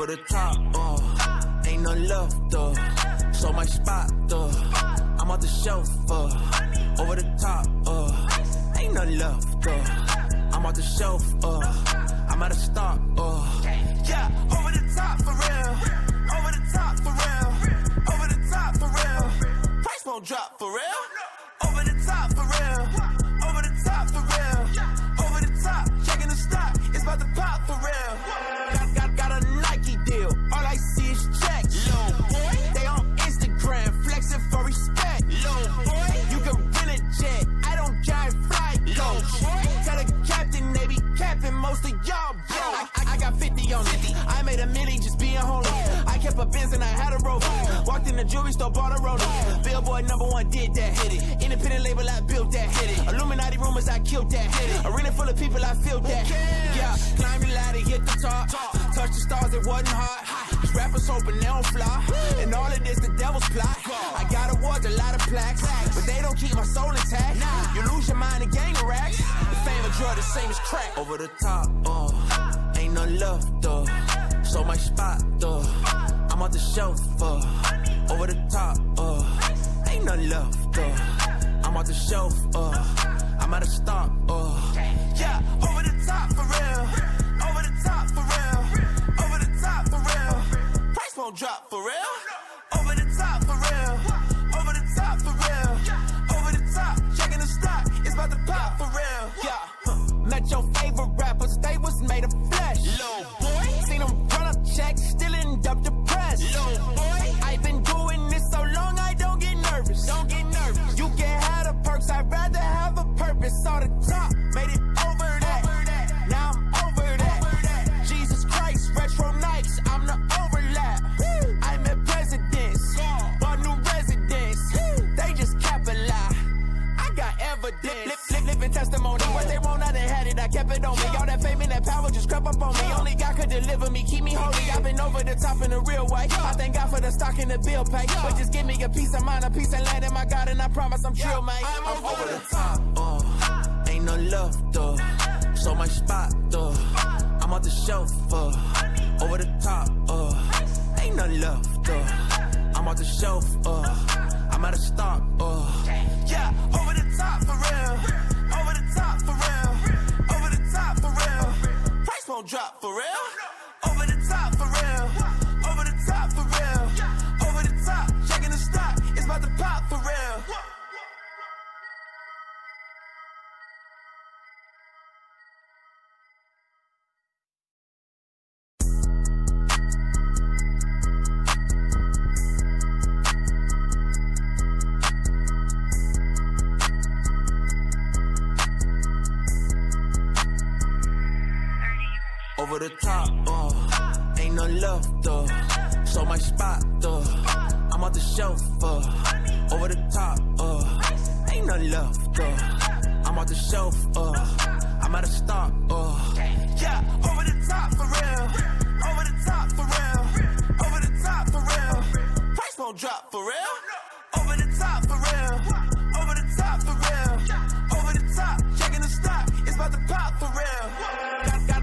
the top, ain't no love, though. So my spot, though. I'm off the shelf, over the top, ain't no love, though. I'm off the shelf, I'm out of stock, yeah, over the top for real, over the top for real, over the top for real. Price won't drop for real, over the top for real, over the top for real, over the top, checking the stock, it's about to pop for real. Got a Nike deal, all I see is checks. Yo, boy, they on Instagram flexing for respect. Yo, boy, you can rent a jet, I don't drive flight. Yo, boy, tell the captain they be capping most of y'all, bro. I got 50 on it, I made a milli just being holy. I kept a Benz and I had a rover. Walked in the jewelry store, bought a roller. Billboard #1 did that, hit it. Independent label, I built that, hit it. Illuminati rumors, I killed that, hit it. Arena full of people, I feel that. Yeah, climb the ladder, hit the top. Touch the stars, it wasn't hot. These rappers hoping they don't fly. And all of this, the devil's plot. I got awards, a lot of plaques, but they don't keep my soul intact. You lose your mind and gain a racks. The fame of drug, the same as crack. Over the top, ain't no love, though. So my spot, though. I'm off the shelf, over the top, ain't no love, though. I'm off the shelf, I'm out of stock, yeah, over the top for real, over the top for real, over the top for real. Price won't drop for real, over the top for real, over the top for real, over the top, checking the stock, it's about to pop for real, yeah. Met your favorite rappers, they was made of flesh. Low boy, seen them run up checks, still end up depressed. Low boy, I've been doing this so long, I don't get nervous. Don't get nervous. You can have the perks, I'd rather have a purpose. Saw the top, made it over that. Now I'm over that. Jesus Christ, retro nights, I'm the overlap. I met presidents, bought new residents. They just cap a lie. I got evidence. Living testimony. What they want, I done had it. I kept it on me. All that fame and that power just crept up on me. Only God could deliver me, keep me holy. I've been over the top in a real way. I thank God for the stock and the bill pay. But just give me a piece of mind, a piece of land in my God, and I promise I'm true, man. I'm over the top. Ain't no love, though. So my spot, though. I'm off the shelf, over the top, ain't no love, though. I'm off the shelf, I'm out of stock, yeah, over the top for real, over the top for real, over the top for real. Price won't drop for real, over the top for real, over the top for real, over the top, checking the stock, it's about to pop for real. Over the top, ain't no love, though. So my spot, though. I'm off the shelf, over the top, ain't no love, though. I'm off the shelf, I'm out of stock, yeah, over the top for real, over the top for real, over the top for real. Price won't drop for real, over the top for real, over the top for real, over the top, checking the stock, it's about to pop for real.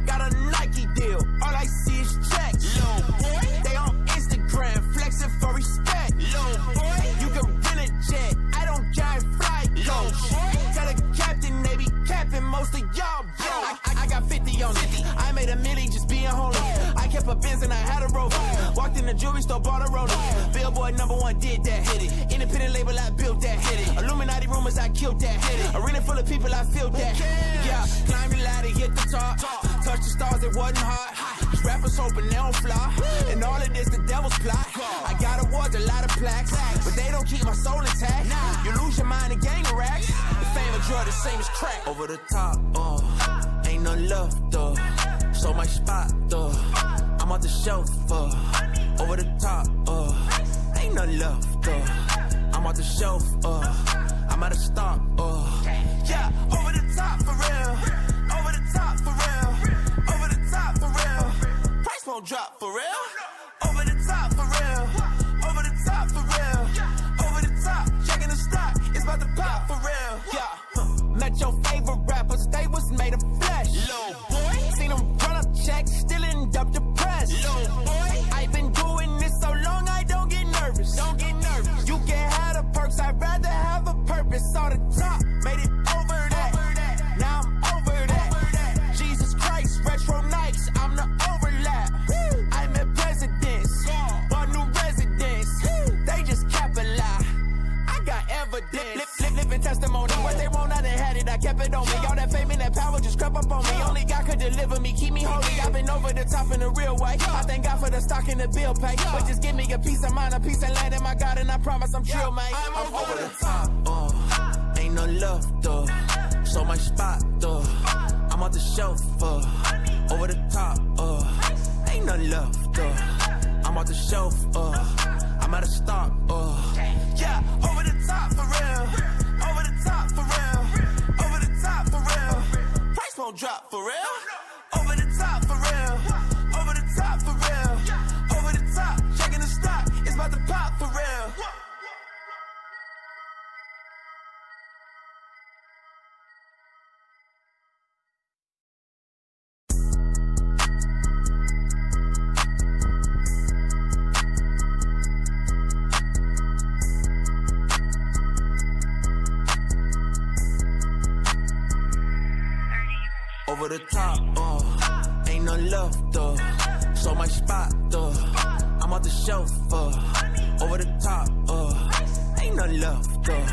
Got a Nike deal, all I see is checks. Yo, boy, they on Instagram flexing for respect. Yo, boy, you can rent a jet, I don't drive flight. Yo, boy, tell the captain they be capping most of y'all, bro. I got 50 on it, I made a milli just being holy. I kept a Benz and I had a rover. Walked in the jewelry store, bought a roller. Billboard #1 did that, hit it. Independent label, I built that, hit it. Illuminati rumors, I killed that, hit it. Arena full of people, I feel that. Yeah, climb the ladder, hit the top. Touch the stars, it wasn't hot. These rappers hoping they don't fly. And all of this, the devil's plot. I got awards, a lot of plaques, but they don't keep my soul intact. You lose your mind and gain a racks. The fame of drug, the same as crack. Over the top, ain't no love, though. So my spot, though. I'm off the shelf, over the top, ain't no love, though. I'm off the shelf, I'm out of stock, yeah, over the top for real, over the top for real, over the top for real. Price won't drop for real, over the top for real, over the top for real, over the top, checking the stock, it's about to pop for real, yeah. Met your favorite rappers, they was made of flesh. Low boy, seen them run up checks, still end up depressed. Low boy, I kept it on me. All that fame and that power just crept up on me. Only God could deliver me, keep me holy. I've been over the top in a real way. I thank God for the stock and the bill pay. But just give me a peace of mind, a peace of land in my God, and I promise I'm trill, man. I'm over the top, ain't no love, though. So much spot, though. I'm off the shelf, over the top, ain't no love, though. I'm off the shelf, I'm out of stock, yeah, over the top for real, over the top for real, over the top for real. Price won't drop for real, over the top for real, over the top for real, over the top, checking the stock, it's about to pop for real. Over the top, ain't no love, though. So much spot, though. I'm off the shelf, over the top, ain't no love, though.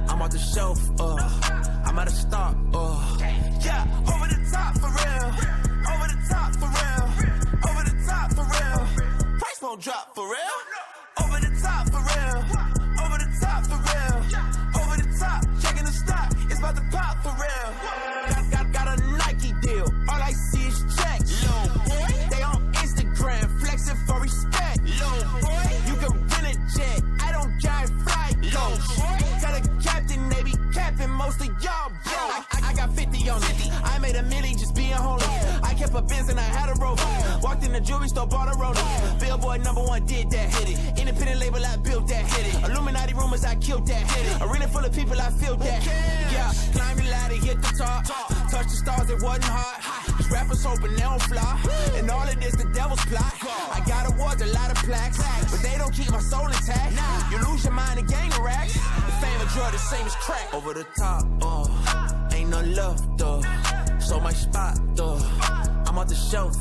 I'm off the shelf, I'm out of stock, yeah, over the top for real, over the top for real, over the top for real. Price won't drop for real, over the top for real, over the top for real, over the top, checking the stock, it's about to pop for real. Got a Nike deal, all I see is checks. Low boy, they on Instagram, flexing for respect. Low boy, you can rent a jet, I don't drive flight. Low boy, tell the captain they be capping most of y'all, bro. I got 50 on it, I made $1 million just being holy. I kept a Benz and I had a Rover. Walked in the jewelry store, bought a roller. Billboard #1 did that, hit it. Independent label, I built that, hit it. Illuminati rumors, I killed that, hit it. Arena full of people, I feel that. Yeah, climb the ladder, hit the top. Touch the stars, it wasn't hot. These rappers hoping they don't fly. And all of this, the devil's plot. I got awards, a lot of plaques, but they don't keep my soul intact. You lose your mind and gain the racks. The fame of drug, the same as crack. Over the top, ain't no love, though. So much spot, though. I'm off the shelf,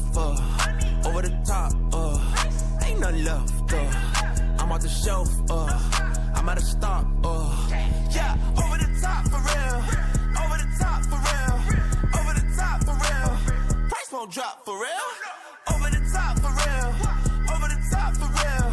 over the top, ain't no love, though. I'm off the shelf, I'm out of stock, yeah, over the top for real, over the top for real, over the top for real. Price won't drop for real, over the top for real, over the top for real,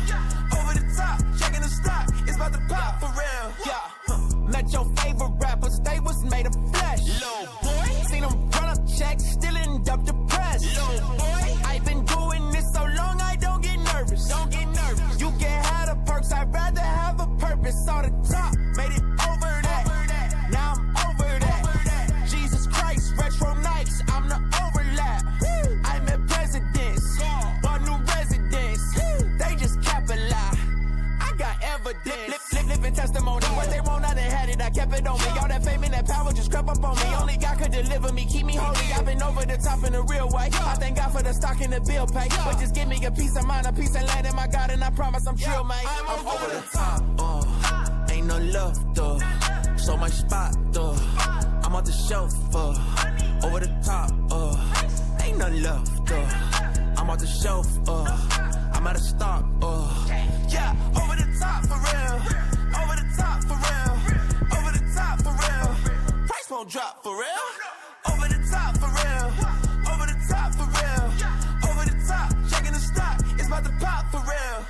over the top, checking the stock, it's about to pop for real. Yeah, met your favorite rappers, they was made of flesh. Low boy, seen them run up checks, still end up depressed. Low boy, I've been doing this so long, I don't get nervous. Don't get nervous. You can have the perks, I'd rather have a purpose. Saw the top, made it over that. Now I'm over that. Jesus Christ, retro nights, I'm the overlap. I met presidents, bought new residence. They just cap a lie. I got evidence. Living testimony. What they want, I done had it. I kept it on me. All that fame and that power just crept up on me. Only God could deliver me, keep me holy. I've been over the top in a real way. I thank God for the stock and the bill pay. But just give me a peace of mind, a peace of land in my God, and I promise I'm trill, man. I'm over the top, ain't no love, though. So much spot, though. I'm off the shelf, over the top, ain't no love, though. I'm off the shelf, I'm out of stock, yeah, over the top for real, over the top for real, over the top for real. Price won't drop for real, over the top for real, over the top for real, over the top, checking the stock, it's about to pop for real.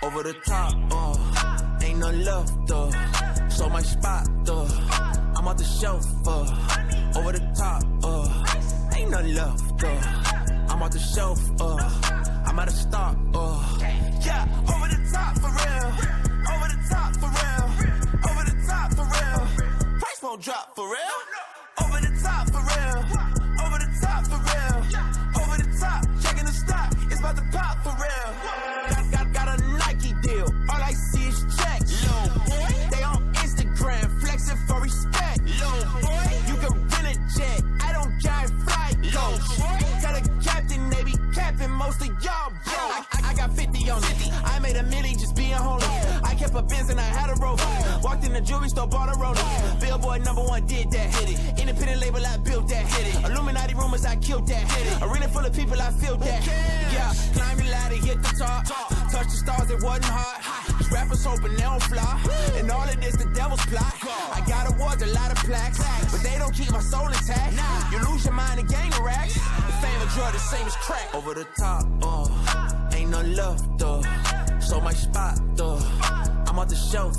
Over the top, ain't no love, though. So much spot, though. I'm off the shelf, over the top, ain't no love, though. I'm off the shelf, I'm out of stock, yeah, over the top for real, over the top for real, over the top for real. Price won't drop for real, over the top for real, over the top for real, over the top, checking the stock, it's about to pop for real. Got a Nike deal, all I see is checks. Low boy, they on Instagram, flexing for respect. Low boy, you can rent a jet, I don't drive flight. Low boy, tell the captain they be capping most of y'all, bro. I got 50 on it, I made $1 million a Benz and I had a rope. Walked in the jewelry store, bought a Rolex. Billboard #1 did that. Hit it. Independent label, I built that. Hit it. Illuminati rumors, I killed that. Hit it. Arena full of people, I feel that. Yeah, climb the ladder, hit the top. Touch the stars, it wasn't hard. These rappers hoping they don't fly. And all of this, the devil's plot. I got awards, a lot of plaques, but they don't keep my soul intact. You lose your mind and gain the racks. The fame of drug, the same as crack. Over the top, ain't no love, though. So my spot, though. I'm off the shelf,